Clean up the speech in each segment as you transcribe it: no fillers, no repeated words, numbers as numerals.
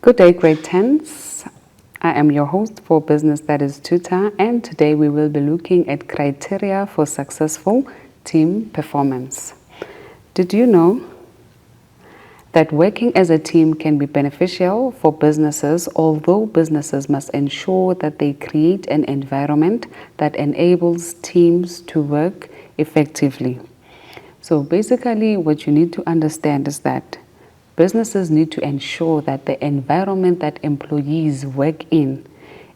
Good day, grade 10s. I am your host for Business That is Tutor, and today we will be looking at criteria for successful team performance. Did you know that working as a team can be beneficial for businesses, although businesses must ensure that they create an environment that enables teams to work effectively? So basically, what you need to understand is that businesses need to ensure that the environment that employees work in,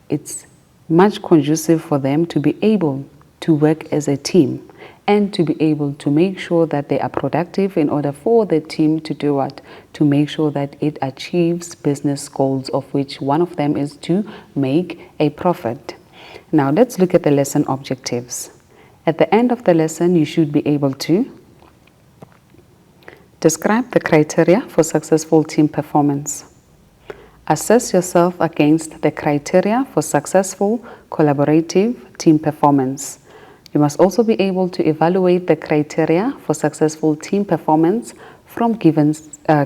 it's much conducive for them to be able to work as a team and to be able to make sure that they are productive in order for the team to do what? To make sure that it achieves business goals, of which one of them is to make a profit. Now let's look at the lesson objectives. At the end of the lesson, you should be able to describe the criteria for successful team performance. Assess yourself against the criteria for successful collaborative team performance. You must also be able to evaluate the criteria for successful team performance from given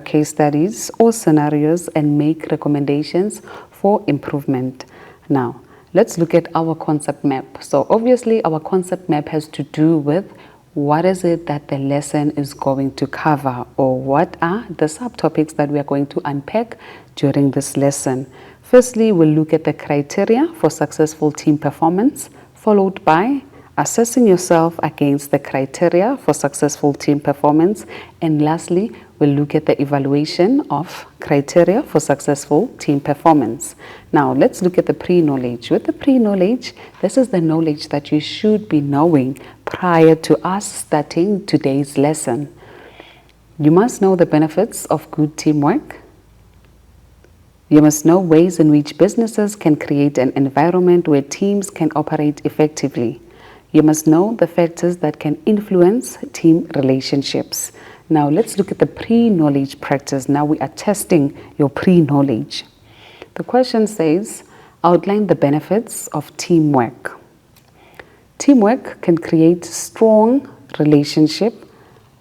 case studies or scenarios and make recommendations for improvement. Now, let's look at our concept map. So obviously our concept map has to do with what is it that the lesson is going to cover, or what are the subtopics that we are going to unpack during this lesson. Firstly, we'll look at the criteria for successful team performance, followed by assessing yourself against the criteria for successful team performance, and lastly, we'll look at the evaluation of criteria for successful team performance. Now, let's look at the pre-knowledge. With the pre-knowledge, this is the knowledge that you should be knowing prior to us starting today's lesson. You must know the benefits of good teamwork. You must know ways in which businesses can create an environment where teams can operate effectively. You must know the factors that can influence team relationships. Now let's look at the pre-knowledge practice. Now we are testing your pre-knowledge. The question says, outline the benefits of teamwork. Teamwork can create strong relationship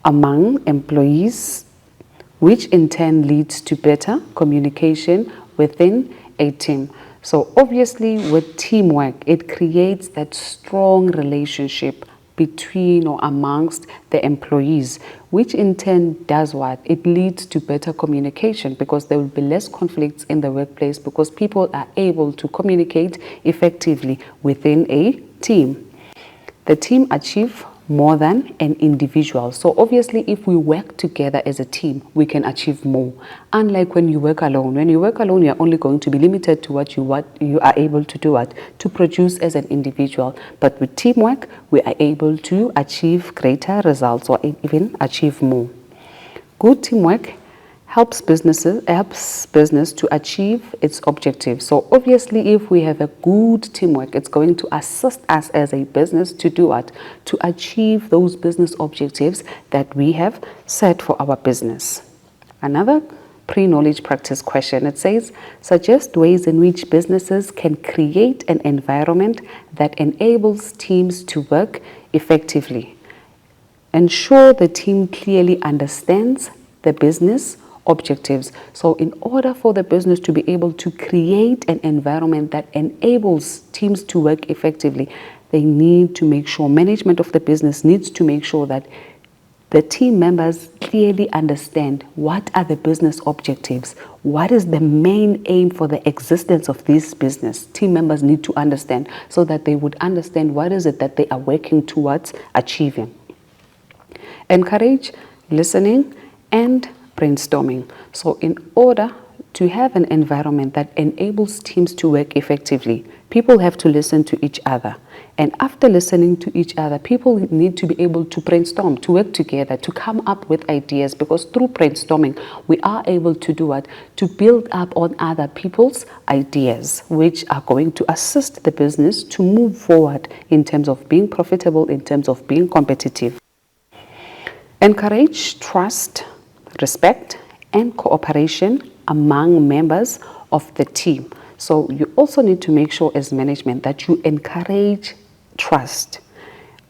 among employees, which in turn leads to better communication within a team. So obviously with teamwork, it creates that strong relationship between or amongst the employees, which in turn does what? It leads to better communication, because there will be less conflicts in the workplace because people are able to communicate effectively within a team. The team achieve more than an individual. So obviously if we work together as a team, we can achieve more. Unlike when you work alone. When you work alone, you are only going to be limited to what you are able to do, to produce as an individual. But with teamwork, we are able to achieve greater results or even achieve more. Good teamwork helps business to achieve its objectives. So obviously if we have a good teamwork, it's going to assist us as a business to do what? To achieve those business objectives that we have set for our business. Another pre-knowledge practice question, it says, suggest ways in which businesses can create an environment that enables teams to work effectively. Ensure the team clearly understands the business objectives. So in order for the business to be able to create an environment that enables teams to work effectively, they need to make sure, management of the business needs to make sure that the team members clearly understand what are the business objectives, what is the main aim for the existence of this business. Team members need to understand so that they would understand what is it that they are working towards achieving. Encourage listening and brainstorming. So in order to have an environment that enables teams to work effectively, people have to listen to each other. And after listening to each other, people need to be able to brainstorm, to work together, to come up with ideas, because through brainstorming, we are able to do what? To build up on other people's ideas, which are going to assist the business to move forward in terms of being profitable, in terms of being competitive. Encourage trust, respect, and cooperation among members of the team. So you also need to make sure as management that you encourage trust.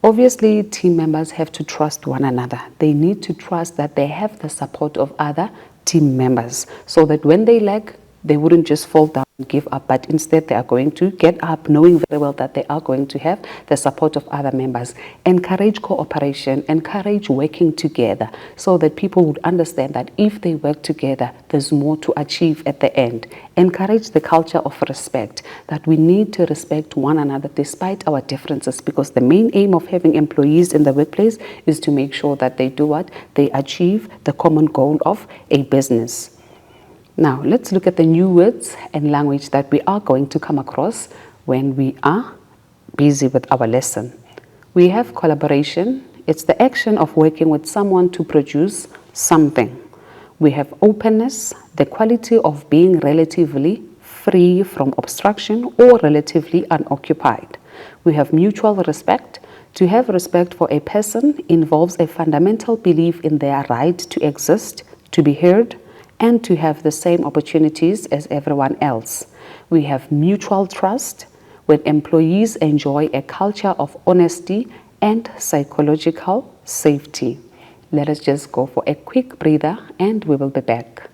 Obviously, team members have to trust one another. They need to trust that they have the support of other team members, so that when they lack, they wouldn't just fall down and give up, but instead they are going to get up knowing very well that they are going to have the support of other members. Encourage cooperation, encourage working together so that people would understand that if they work together, there's more to achieve at the end. Encourage the culture of respect, that we need to respect one another despite our differences, because the main aim of having employees in the workplace is to make sure that they do what? They achieve the common goal of a business. Now, let's look at the new words and language that we are going to come across when we are busy with our lesson. We have collaboration. It's the action of working with someone to produce something. We have openness, the quality of being relatively free from obstruction or relatively unoccupied. We have mutual respect. To have respect for a person involves a fundamental belief in their right to exist, to be heard, and to have the same opportunities as everyone else. We have mutual trust, when employees enjoy a culture of honesty and psychological safety. Let us just go for a quick breather and we will be back.